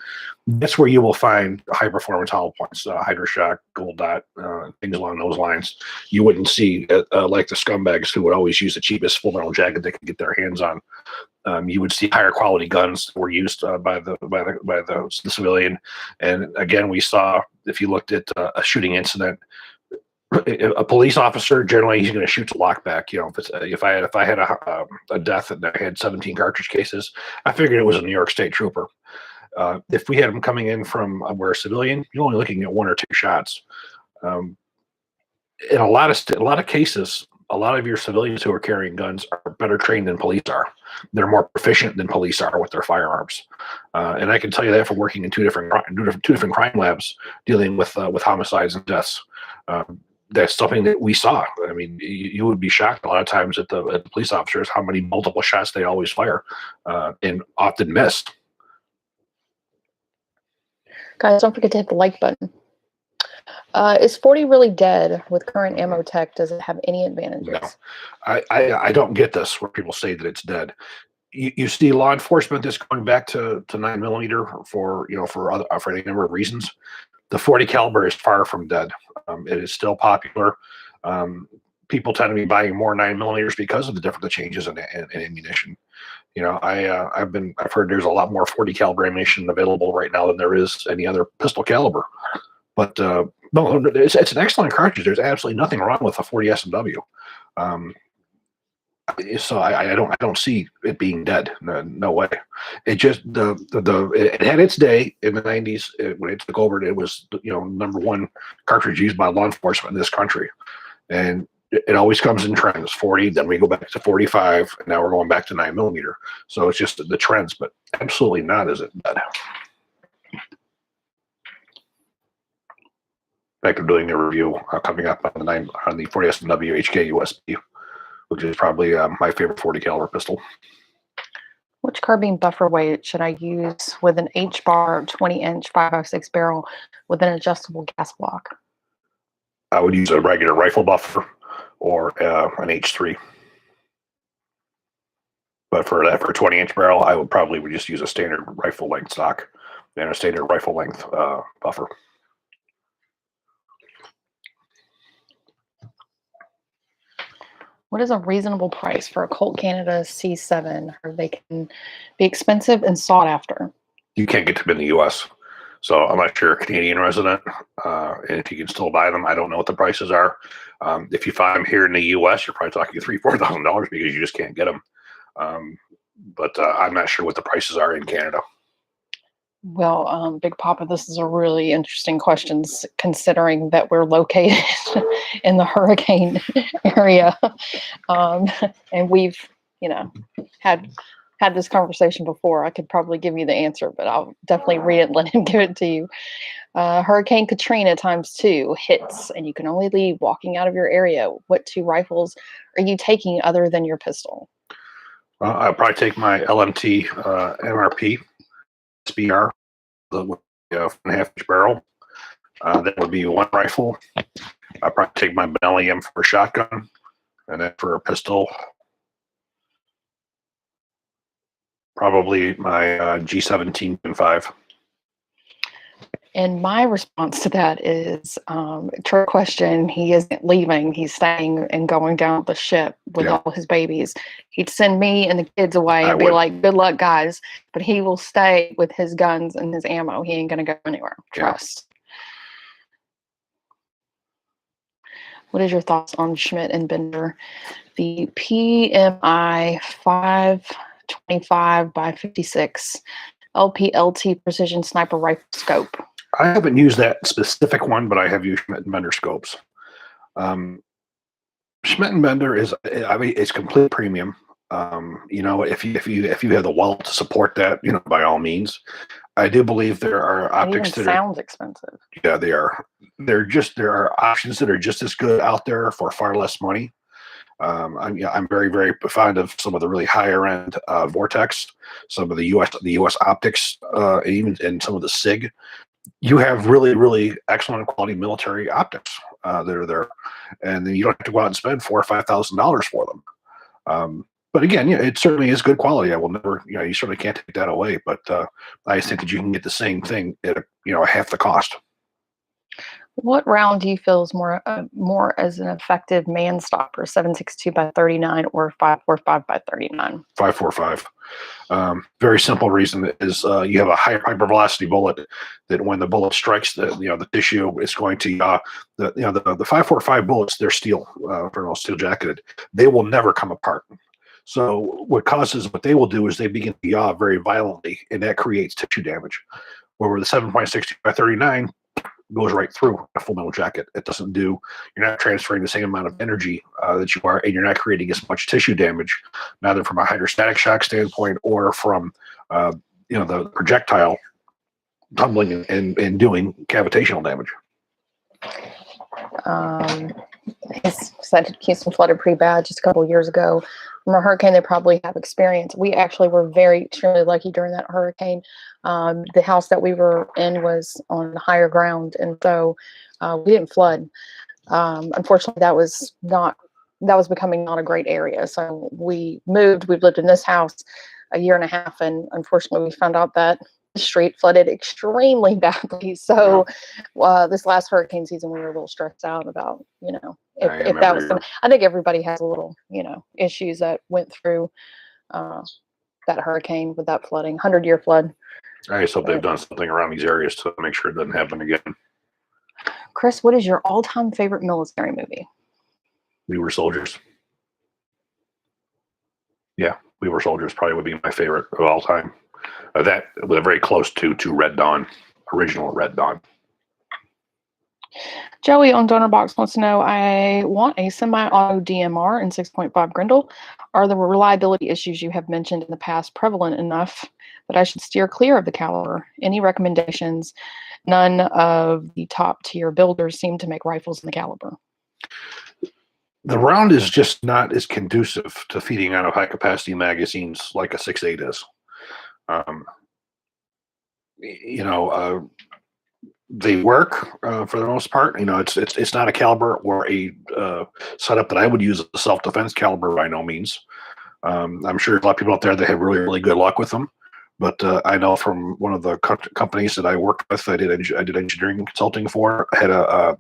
That's where you will find high performance hollow points, Hydroshock, Gold Dot, things along those lines. You wouldn't see like the scumbags who would always use the cheapest full metal jacket they could get their hands on. You would see higher quality guns that were used by the civilian. And again, we saw, if you looked at a shooting incident, a police officer generally he's going to shoot to lockback. You know, if I had a death and I had 17 cartridge cases, I figured it was a New York State trooper. If we had them coming in from where a civilian, you're only looking at 1 or 2 shots. In a lot of cases, a lot of your civilians who are carrying guns are better trained than police are. They're more proficient than police are with their firearms, and I can tell you that from working in two different crime labs dealing with homicides and deaths. That's something that we saw. I mean, you would be shocked a lot of times at the police officers how many multiple shots they always fire, and often miss. Guys, don't forget to hit the like button. Is 40 really dead with current ammo tech? Does it have any advantages? No, I don't get this where people say that it's dead. You see law enforcement that's going back to 9mm for any number of reasons. The 40 caliber is far from dead. It is still popular. People tend to be buying more 9mm because of the changes in ammunition. You know, I've heard there's a lot more 40 caliber ammunition available right now than there is any other pistol caliber. But no, it's an excellent cartridge. There's absolutely nothing wrong with a 40 S&W. So I don't see it being dead. No way. It just it had its day in the 90s when it took over. It was #1 cartridge used by law enforcement in this country, and it always comes in trends. 40, then we go back to 45, and now we're going back to 9mm. So it's just the trends, but absolutely not is it dead. In fact, I'm doing a review coming up on the 40 S&W HK USB, which is probably my favorite 40 caliber pistol. Which carbine buffer weight should I use with an H-bar 20-inch 5.56 barrel with an adjustable gas block? I would use a regular rifle buffer or an H3. But for a 20-inch barrel, I would probably just use a standard rifle length stock and a standard rifle length buffer. What is a reasonable price for a Colt Canada C7? Or they can be expensive and sought after. You can't get them in the U.S., so I'm not sure a Canadian resident, and if you can still buy them, I don't know what the prices are. If you find them here in the U.S., you're probably talking $3,000-$4,000 because you just can't get them. But I'm not sure what the prices are in Canada. Well, Big Papa, this is a really interesting question considering that we're located in the hurricane area. And we've, had this conversation before. I could probably give you the answer, but I'll definitely read it and let him give it to you. Hurricane Katrina ×2 hits, and you can only leave walking out of your area. What 2 rifles are you taking other than your pistol? I'll probably take my LMT MRP SBR, the 1.5-inch barrel. That would be 1 rifle. I'll probably take my Benelli M for a shotgun, and then for a pistol, probably my G17 and 5. And my response to that is, trick question, he isn't leaving. He's staying and going down the ship with all his babies. He'd send me and the kids away and be like, good luck, guys. But he will stay with his guns and his ammo. He ain't going to go anywhere. Trust. What is your thoughts on Schmidt and Bender? The PMI 525x56 LPLT precision sniper rifle scope. I haven't used that specific one, but I have used Schmidt and Bender scopes. Schmidt and Bender it's complete premium. If you have the wallet to support that, by all means. I do believe there are optics that sounds expensive. Yeah, they are. There are options that are just as good out there for far less money. I'm very, very fond of some of the really higher end Vortex, some of the US optics, even and some of the SIG. you have really, really excellent quality military optics that are there, and then you don't have to go out and spend $4,000 or $5,000 for them. But again, yeah, it certainly is good quality. I will never, you certainly can't take that away. But I just think that you can get the same thing at half the cost. What round do you feel is more as an effective man stopper, 7.62 by 39 or 5.45 by 39? 5.45. Very simple reason is you have a higher hypervelocity bullet that when the bullet strikes the tissue, it's going to the 5.45 bullets, they're steel for most steel jacketed. They will never come apart. So what they will do is they begin to yaw very violently, and that creates tissue damage. Where the 7.60 by 39 goes right through a full metal jacket. It doesn't do. You're not transferring the same amount of energy that you are, and you're not creating as much tissue damage, neither from a hydrostatic shock standpoint or from the projectile tumbling and doing cavitational damage. Houston flooded pretty bad just a couple of years ago. From a hurricane, they probably have experience. We actually were extremely lucky during that hurricane. The house that we were in was on higher ground, and so we didn't flood. Unfortunately, that was becoming not a great area. So we moved. We've lived in this house a year and a half, and unfortunately, we found out that the street flooded extremely badly. So this last hurricane season, we were a little stressed out about, if that was I think everybody has a little, issues that went through that hurricane with that flooding, 100-year flood. I just hope they've done something around these areas to make sure it doesn't happen again. Chris, what is your all-time favorite military movie? We Were Soldiers. Yeah, We Were Soldiers probably would be my favorite of all time. That was very close to Red Dawn, original Red Dawn. Joey on Donor Box wants to know, I want a semi-auto DMR in 6.5 Grendel. Are the reliability issues you have mentioned in the past prevalent enough that I should steer clear of the caliber? Any recommendations? None of the top tier builders seem to make rifles in the caliber. The round is just not as conducive to feeding out of high capacity magazines like a 6.8 is. They work for the most part. It's not a caliber or a setup that I would use as a self defense caliber by no means. I'm sure a lot of people out there that have really, really good luck with them. But I know from one of the companies that I worked with, I did engineering consulting for. Had a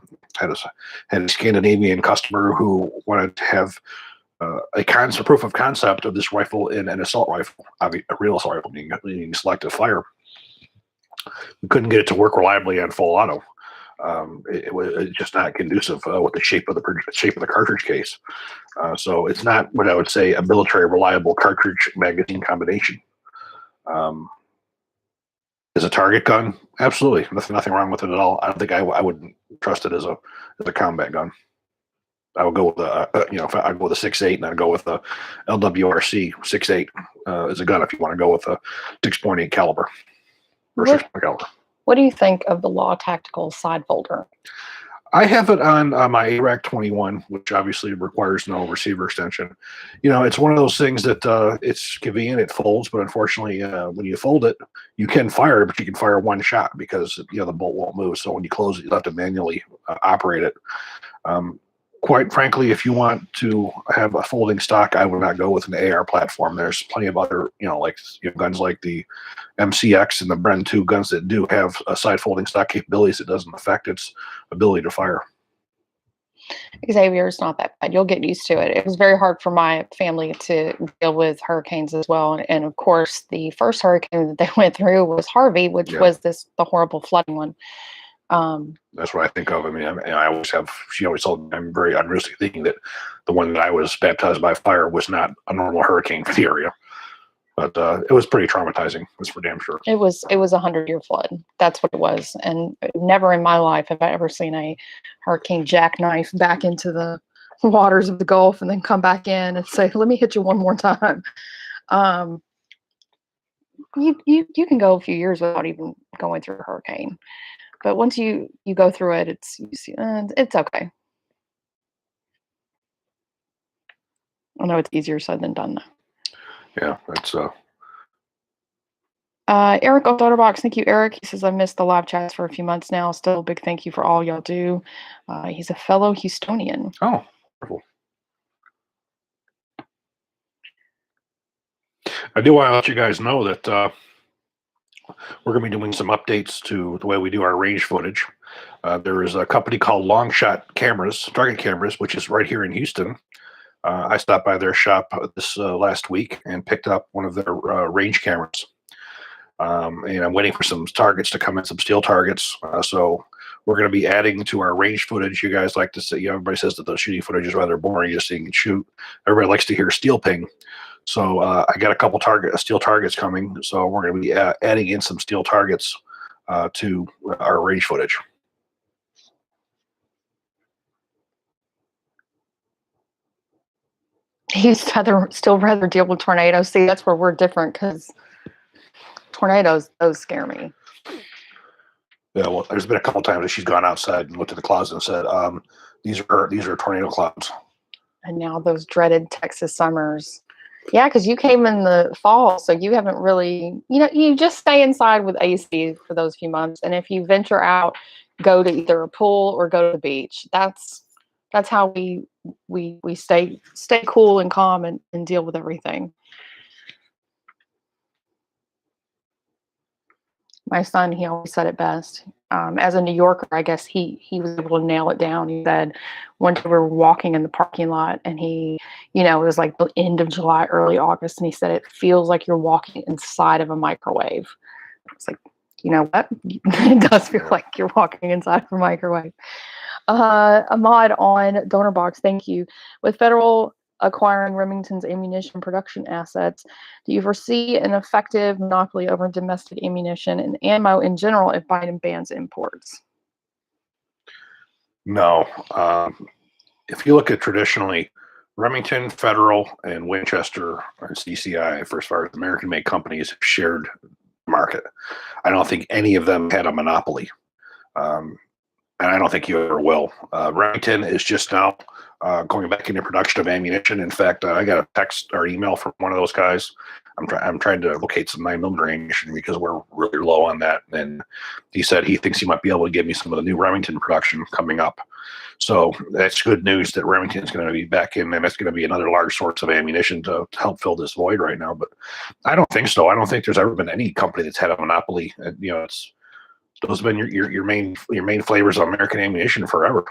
Scandinavian customer who wanted to have a proof of concept of this rifle in an assault rifle, a real assault rifle, meaning selective fire. We couldn't get it to work reliably on full auto. It was just not conducive with the shape of the cartridge case. So it's not what I would say a military reliable cartridge magazine combination. As a target gun, absolutely, nothing wrong with it at all. I don't think I wouldn't trust it as a combat gun. I would go with if I go with a 6.8, and I'd go with a LWRC 6.8 as a gun if you want to go with a 6.8 caliber. What do you think of the Law Tactical side folder? I have it on my ARAC 21, which obviously requires no receiver extension. It's one of those things that it's convenient, it folds, but unfortunately, when you fold it, you can fire it, but you can fire one shot because the bolt won't move. So when you close it, you have to manually operate it. Quite frankly, if you want to have a folding stock, I would not go with an AR platform. There's plenty of other, guns like the MCX and the Bren 2 guns that do have a side folding stock capabilities. It doesn't affect its ability to fire. Xavier, it's not that bad. You'll get used to it. It was very hard for my family to deal with hurricanes as well. And of course, the first hurricane that they went through was Harvey, which was the horrible flooding one. That's what I think of. She always told me I'm very unrealistic thinking that the one that I was baptized by fire was not a normal hurricane for the area. But it was pretty traumatizing. That's for damn sure. It was a 100-year flood. That's what it was. And never in my life have I ever seen a hurricane jackknife back into the waters of the Gulf and then come back in and say, let me hit you one more time. You can go a few years without even going through a hurricane. But once you go through it, it's okay. I know it's easier said than done, though. Yeah, that's Eric on Dotterbox, thank you, Eric. He says, I missed the live chats for a few months now. Still a big thank you for all y'all do. He's a fellow Houstonian. Oh, wonderful. I do want to let you guys know that we're going to be doing some updates to the way we do our range footage. There is a company called Longshot Cameras, Target Cameras, which is right here in Houston. I stopped by their shop this last week and picked up one of their range cameras. And I'm waiting for some targets to come in, some steel targets. So we're going to be adding to our range footage. You guys like to see, everybody says that the shooting footage is rather boring, just so you can shoot. Everybody likes to hear steel ping. So I got a couple steel targets coming. So we're going to be adding in some steel targets to our range footage. He'd still rather deal with tornadoes. See, that's where we're different because tornadoes, those scare me. Yeah, well, there's been a couple times that she's gone outside and looked at the clouds and said, these are tornado clouds. And now those dreaded Texas summers. Yeah, because you came in the fall, so you haven't really, you just stay inside with AC for those few months. And if you venture out, go to either a pool or go to the beach. That's how we stay cool and calm and deal with everything. My son, he always said it best. As a New Yorker, I guess he was able to nail it down. He said one day we were walking in the parking lot and he, it was like the end of July, early August. And he said, it feels like you're walking inside of a microwave. It's like, you know what? It does feel like you're walking inside of a microwave. Ahmad on Donor Box, thank you. With federal acquiring Remington's ammunition production assets, do you foresee an effective monopoly over domestic ammunition and ammo in general if Biden bans imports? No. If you look at traditionally, Remington, Federal, and Winchester and CCI, for as far as American-made companies, have shared the market. I don't think any of them had a monopoly. And I don't think you ever will. Remington is just now going back into production of ammunition. In fact, I got a text or email from one of those guys. I'm trying to locate some 9mm ammunition because we're really low on that. And he said he thinks he might be able to give me some of the new Remington production coming up. So that's good news that Remington's going to be back in, and that's going to be another large source of ammunition to help fill this void right now. But I don't think so. I don't think there's ever been any company that's had a monopoly. Those have been your main flavors of American ammunition forever.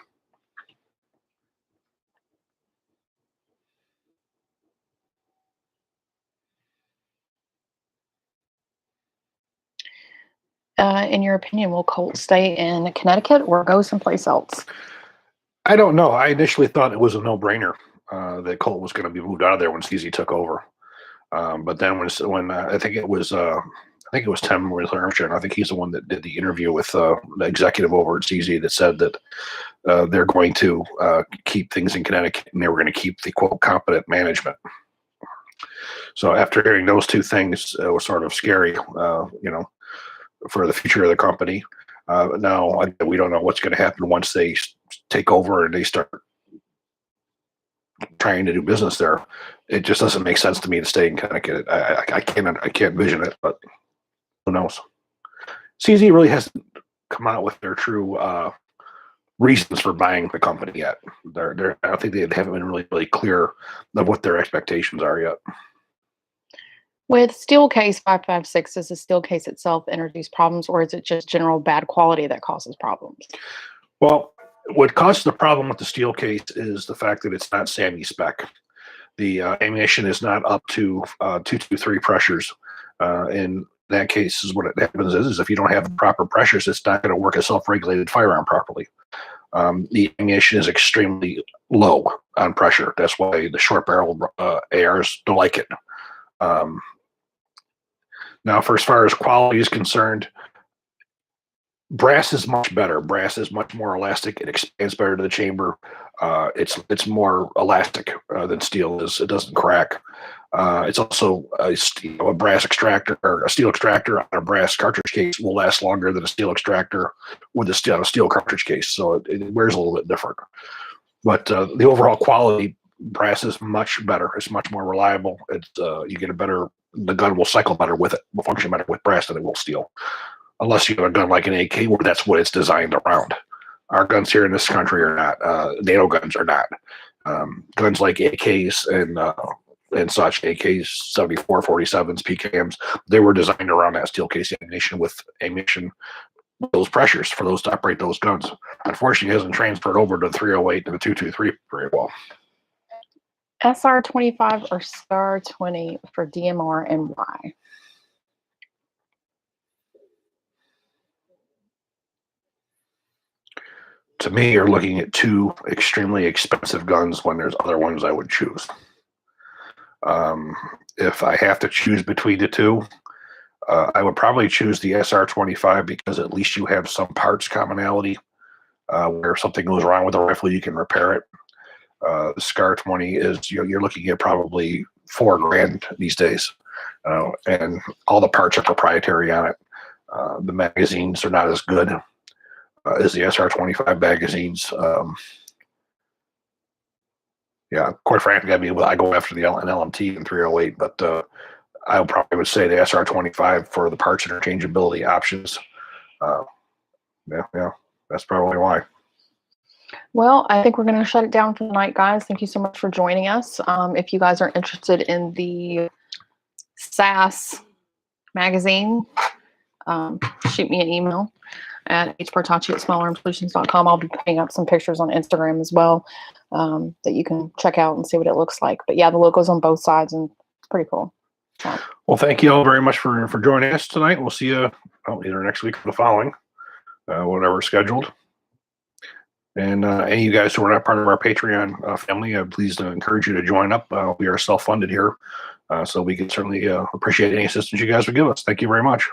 In your opinion, will Colt stay in Connecticut or go someplace else? I don't know. I initially thought it was a no-brainer that Colt was going to be moved out of there when CZ took over. But then when I think it was Tim Armstrong. I think he's the one that did the interview with the executive over at CZ that said that they're going to keep things in Connecticut and they were going to keep the quote competent management. So after hearing those two things, it was sort of scary, for the future of the company. Now we don't know what's going to happen once they take over and they start trying to do business there. It just doesn't make sense to me to stay in Connecticut. I can't vision it, but who knows? CZ really hasn't come out with their true reasons for buying the company yet. I think they haven't been really clear of what their expectations are yet. With Steelcase 556, does the Steelcase itself introduce problems, or is it just general bad quality that causes problems? Well, what causes the problem with the Steelcase is the fact that it's not SAMI spec. The ammunition is not up to 223 pressures. In that case, is what it happens is if you don't have the proper pressures, it's not going to work a self-regulated firearm properly. The ammunition is extremely low on pressure. That's why the short-barreled ARs don't like it. Now, for as far as quality is concerned, brass is much better. Brass is much more elastic. It expands better to the chamber. It's more elastic than steel is. It doesn't crack. It's also a brass extractor or a steel extractor on a brass cartridge case will last longer than a steel extractor with a steel cartridge case. So it wears a little bit different. But the overall quality, brass is much better. It's much more reliable. You get a better the gun will cycle better with it, will function better with brass than it will steel. Unless you have a gun like an AK where that's what it's designed around. Our guns here in this country are not. NATO guns are not. Guns like AKs and such, AKs, 74, 47s, PKMs, they were designed around that steel case ammunition with ammunition, those pressures for those to operate those guns. Unfortunately, it hasn't transferred over to the 308 and the 223 very well. SR25 or SCAR 20 for DMR and why? To me, you're looking at two extremely expensive guns when there's other ones I would choose. If I have to choose between the two, I would probably choose the SR25 because at least you have some parts commonality. Where if something goes wrong with the rifle, you can repair it. The SCAR 20 is you're looking at probably $4,000 these days, and all the parts are proprietary on it. The magazines are not as good as the SR25 magazines. Yeah, quite frankly, I mean, I go after the LMT and 308, but I probably would say the SR25 for the parts interchangeability options. Yeah, that's probably why. Well, I think we're going to shut it down for the night, guys. Thank you so much for joining us. If you guys are interested in the SAS magazine, shoot me an email at hpartachi@smallarmsolutions.com. I'll be putting up some pictures on Instagram as well that you can check out and see what it looks like. But yeah, the logo's on both sides and it's pretty cool. So. Well, thank you all very much for joining us tonight. We'll see you either next week or the following, whatever's scheduled. And any of you guys who are not part of our Patreon family, please encourage you to join up. We are self-funded here, so we can certainly appreciate any assistance you guys would give us. Thank you very much.